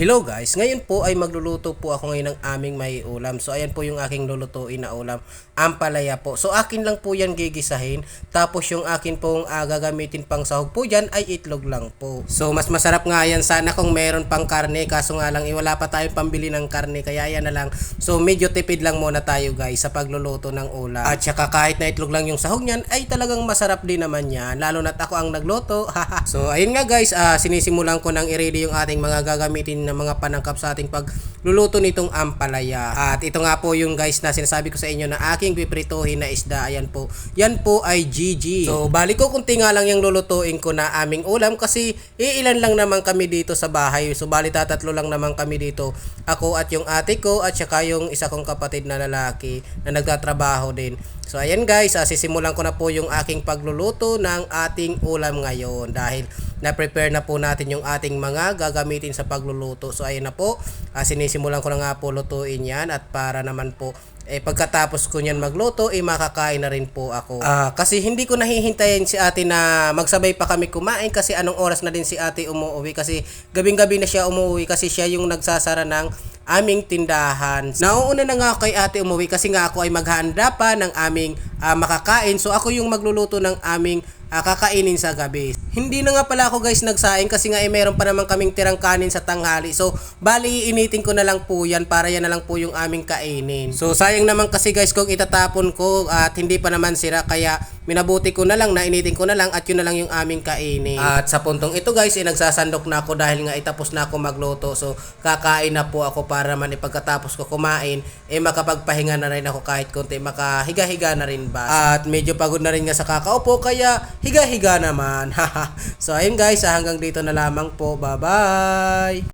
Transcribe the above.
Hello guys, ngayon po ay magluluto po ako ngayon ng aming may ulam. So ayan po yung aking lulutuin na ulam, ampalaya po. So akin lang po yan gigisahin, tapos yung akin pong gagamitin pang sahog po dyan ay itlog lang po. So mas masarap nga yan sana kung meron pang karne, kaso nga lang wala pa tayong pambili ng karne, kaya yan na lang. So medyo tipid lang muna tayo guys sa pagluluto ng ulam. At saka kahit na itlog lang yung sahog niyan ay talagang masarap din naman yan, lalo na't ako ang nagluto. So ayun nga guys, sinisimulan ko nang i-ready yung ating mga gagamitin na mga panangkap sa ating pagluluto nitong ampalaya. At ito nga po yung guys na sinasabi ko sa inyo na aking piprituhin na isda. Ayan po. Yan po ay GG. So balik ko kunti nga lang yung lulutuin ko na aming ulam kasi iilan lang naman kami dito sa bahay. So bali tatlo lang naman kami dito. Ako at yung ate ko at saka yung isa kong kapatid na lalaki na nagtatrabaho din. So ayan guys, sisimulan ko na po yung aking pagluluto ng ating ulam ngayon dahil na-prepare na po natin yung ating mga gagamitin sa pagluluto. So ayun na po, sinisimulan ko na nga po lutuin yan at para naman po pagkatapos ko niyan magluto makakain na rin po ako. Kasi hindi ko nahihintayin si ate na magsabay pa kami kumain kasi anong oras na din si ate umuwi kasi gabing-gabi na siya umuwi kasi siya yung nagsasara ng aming tindahan. Nauuna na nga ako kay ate umuwi kasi nga ako ay maghahanda pa ng aming makakain. So ako yung magluluto ng aming kakainin sa gabi. Hindi na nga pala ako guys nagsaing kasi nga meron pa naman kaming tirang kanin sa tanghali. So bali initin ko na lang po yan para yan na lang po yung aming kainin. So sayang naman kasi guys kung itatapon ko at hindi pa naman sira, kaya minabuti ko na lang na initin ko na lang at yun na lang yung aming kainin. At sa puntong ito guys nagsasandok na ako dahil nga itapos na ako magluto. So kakain na po ako para man pagkatapos ko kumain makapagpahinga na rin ako kahit konti, makahiga-higa na rin ba. At medyo pagod na rin nga sa kakaupo kaya higa-higa naman. So ayun guys, hanggang dito na lamang po. Bye-bye!